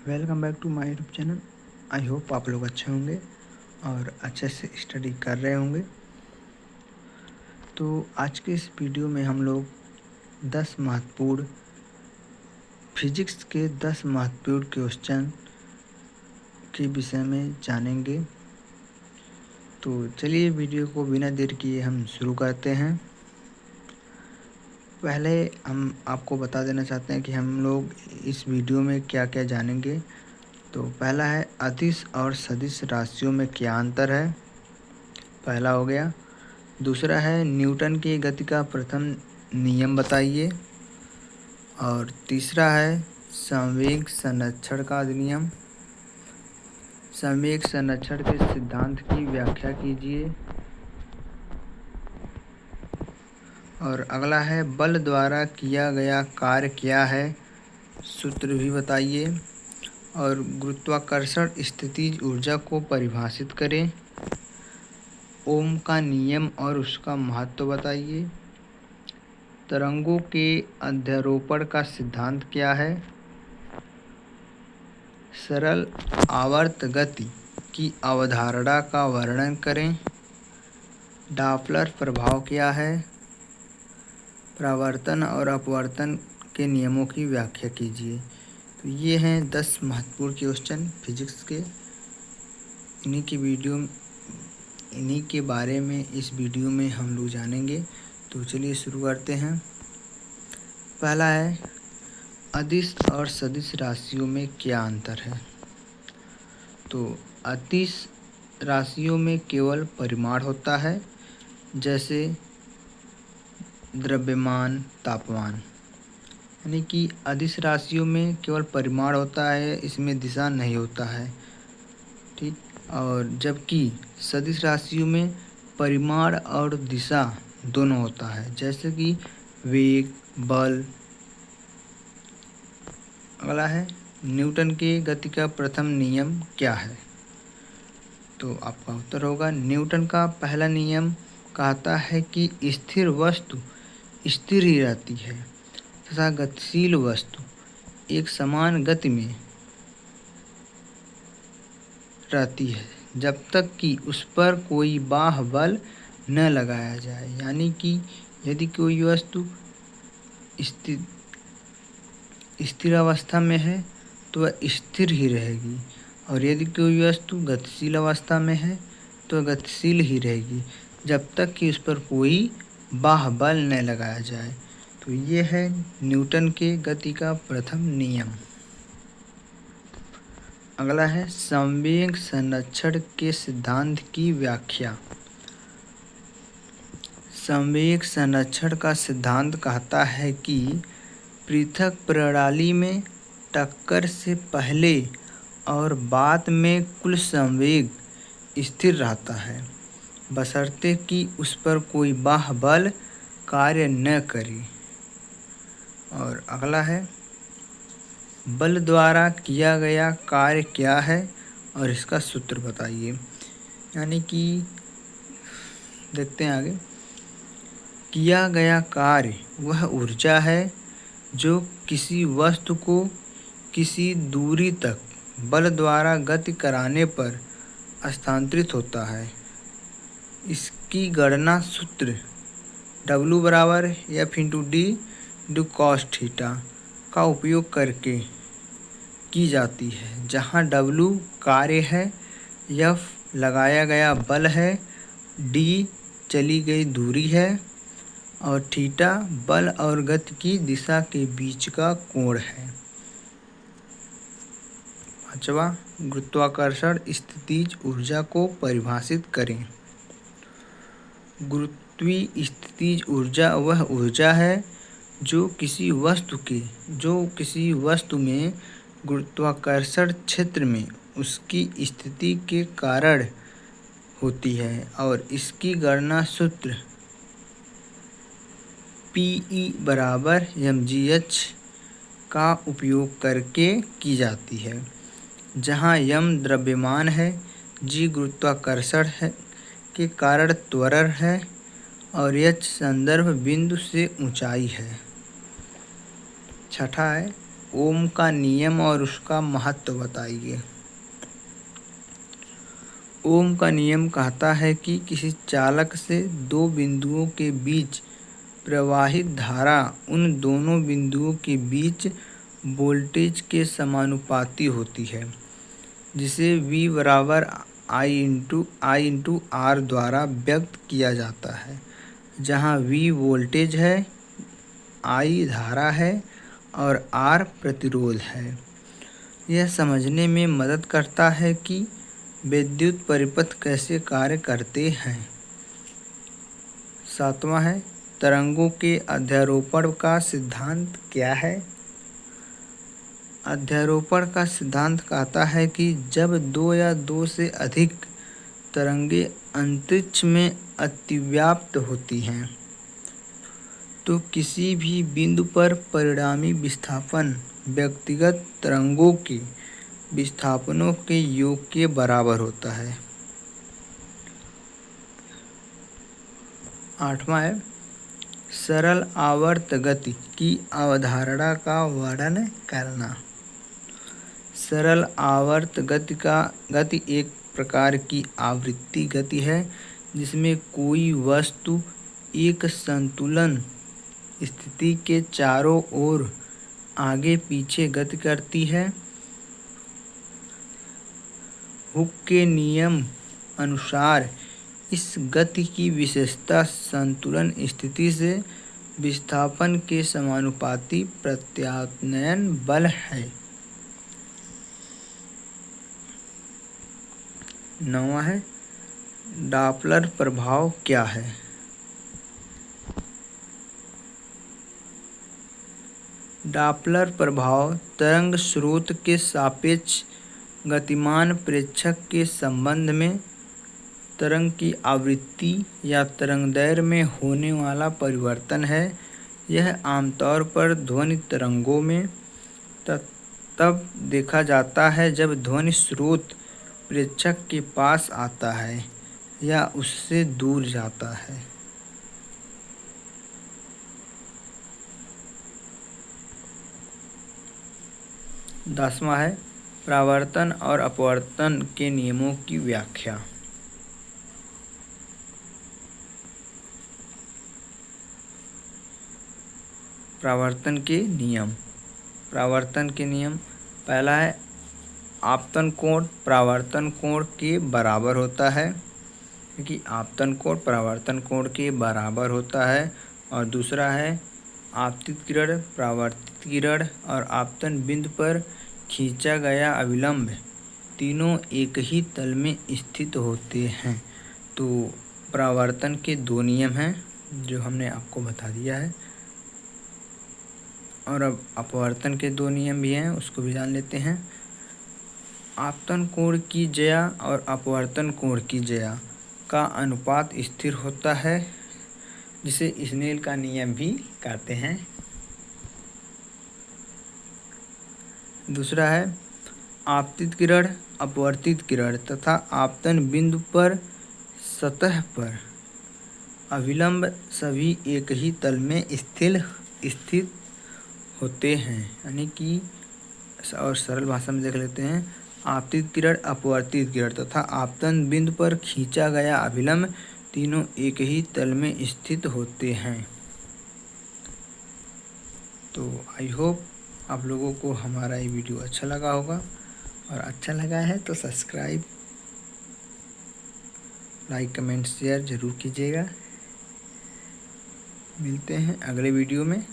Welcome back to my YouTube channel. I hope आप लोग अच्छे होंगे और अच्छे से स्टडी कर रहे होंगे। तो आज के इस वीडियो में हम लोग 10 महत्वपूर्ण फिजिक्स के 10 महत्वपूर्ण क्वेश्चन के विषय में जानेंगे। तो चलिए वीडियो को बिना देर किए हम शुरू करते हैं। पहले हम आपको बता देना चाहते हैं कि हम लोग इस वीडियो में क्या क्या जानेंगे। तो पहला है अदिश और सदिश राशियों में क्या अंतर है, पहला हो गया। दूसरा है न्यूटन की गति का प्रथम नियम बताइए। और तीसरा है संवेग संरक्षण का अधिनियम। संवेग संरक्षण के सिद्धांत की व्याख्या कीजिए। और अगला है बल द्वारा किया गया कार्य क्या है, सूत्र भी बताइए। और गुरुत्वाकर्षण स्थितिज ऊर्जा को परिभाषित करें। ओम का नियम और उसका महत्व बताइए। तरंगों के अध्यारोपण का सिद्धांत क्या है। सरल आवर्त गति की अवधारणा का वर्णन करें। डॉपलर प्रभाव क्या है। परावर्तन और अपवर्तन के नियमों की व्याख्या कीजिए। तो ये हैं 10 महत्वपूर्ण क्वेश्चन फिजिक्स के। इन्हीं के बारे में इस वीडियो में हम लोग जानेंगे। तो चलिए शुरू करते हैं। पहला है अदिश और सदिश राशियों में क्या अंतर है। तो अदिश राशियों में केवल परिमाण होता है, जैसे द्रव्यमान, तापमान। यानी कि अदिश राशियों में केवल परिमाण होता है, इसमें दिशा नहीं होता है, ठीक। और जबकि सदिश राशियों में परिमाण और दिशा दोनों होता है, जैसे कि वेग, बल। अगला है न्यूटन के गति का प्रथम नियम क्या है। तो आपका उत्तर होगा न्यूटन का पहला नियम कहता है कि स्थिर वस्तु स्थिर ही रहती है तथा गतिशील वस्तु एक समान गति में रहती है जब तक कि उस पर कोई बाह्य बल न लगाया जाए। यानी कि यदि कोई वस्तु स्थिर अवस्था में है तो वह स्थिर ही रहेगी, और यदि कोई वस्तु गतिशील अवस्था में है तो वह गतिशील ही रहेगी जब तक कि उस पर कोई बाह्य बल न लगाया जाए। तो ये है न्यूटन के गति का प्रथम नियम। अगला है संवेग संरक्षण के सिद्धांत की व्याख्या। संवेग संरक्षण का सिद्धांत कहता है कि पृथक प्रणाली में टक्कर से पहले और बाद में कुल संवेग स्थिर रहता है, बशर्ते कि उस पर कोई बाह्य बल कार्य न करे। और अगला है बल द्वारा किया गया कार्य क्या है और इसका सूत्र बताइए। यानी कि देखते हैं आगे। किया गया कार्य वह ऊर्जा है जो किसी वस्तु को किसी दूरी तक बल द्वारा गति कराने पर स्थानांतरित होता है। इसकी गणना सूत्र W बराबर F/d cos थीटा का उपयोग करके की जाती है, जहाँ W कार्य है, F लगाया गया बल है, d चली गई दूरी है और थीटा बल और गति की दिशा के बीच का कोण है। पांचवा गुरुत्वाकर्षण स्थितिज ऊर्जा को परिभाषित करें। गुरुत्वीय स्थितिज ऊर्जा वह ऊर्जा है जो किसी वस्तु में गुरुत्वाकर्षण क्षेत्र में उसकी स्थिति के कारण होती है, और इसकी गणना सूत्र Pe बराबर mgh का उपयोग करके की जाती है, जहाँ m द्रव्यमान है, g गुरुत्वाकर्षण है के कारण त्वरण है और h संदर्भ बिंदु से ऊंचाई है। छठा है ओम का नियम और उसका महत्व बताइए। ओम का नियम कहता है कि किसी चालक से दो बिंदुओं के बीच प्रवाहित धारा उन दोनों बिंदुओं के बीच वोल्टेज के समानुपाती होती है, जिसे V बराबर I इंटू R द्वारा व्यक्त किया जाता है, जहाँ V वोल्टेज है, I धारा है और R प्रतिरोध है। यह समझने में मदद करता है कि विद्युत परिपथ कैसे कार्य करते हैं। 7वां है, तरंगों के अध्यारोपण का सिद्धांत क्या है। अध्यारोपण का सिद्धांत कहता है कि जब दो या दो से अधिक तरंगें अंतरिक्ष में अतिव्याप्त होती हैं, तो किसी भी बिंदु पर परिणामी विस्थापन व्यक्तिगत तरंगों के विस्थापनों के योग के बराबर होता है। 8वां है, सरल आवर्त गति की अवधारणा का वर्णन करना। सरल आवर्त गति एक प्रकार की आवृत्ति गति है जिसमें कोई वस्तु एक संतुलन स्थिति के चारों ओर आगे पीछे गति करती है। हुक के नियम अनुसार इस गति की विशेषता संतुलन स्थिति से विस्थापन के समानुपाती प्रत्यानयन बल है। 9वां है, डॉपलर प्रभाव क्या है। डॉपलर प्रभाव तरंग स्रोत के सापेक्ष गतिमान प्रेक्षक के संबंध में तरंग की आवृत्ति या तरंगदैर्घ्य में होने वाला परिवर्तन है। यह आमतौर पर ध्वनि तरंगों में तब देखा जाता है जब ध्वनि स्रोत प्रेक्षक के पास आता है या उससे दूर जाता है। 10वां है, परावर्तन और अपवर्तन के नियमों की व्याख्या। परावर्तन के नियम पहला है, आपतन कोण परावर्तन कोण के बराबर होता है, क्योंकि आपतन कोण परावर्तन कोण के बराबर होता है। और दूसरा है, आपतित किरण परावर्तित किरण और आपतन बिंदु पर खींचा गया अभिलंब तीनों एक ही तल में स्थित होते हैं। तो परावर्तन के दो नियम हैं जो हमने आपको बता दिया है, और अब अपवर्तन के दो नियम भी हैं, उसको भी जान लेते हैं। आपतन कोण की ज्या और अपवर्तन कोण की ज्या का अनुपात स्थिर होता है, जिसे स्नेल का नियम भी कहते हैं। दूसरा है, आपतित किरण अपवर्तित किरण तथा आपतन बिंदु पर सतह पर अभिलंब सभी एक ही तल में स्थित होते हैं। यानी कि और सरल भाषा में देख लेते हैं, आपतित किरण अपवर्तित किरण तथा आपतन बिंदु पर खींचा गया अभिलंब तीनों एक ही तल में स्थित होते हैं। तो आई होप आप लोगों को हमारा ये वीडियो अच्छा लगा होगा, और अच्छा लगा है तो सब्सक्राइब, लाइक, कमेंट, शेयर ज़रूर कीजिएगा। मिलते हैं अगले वीडियो में।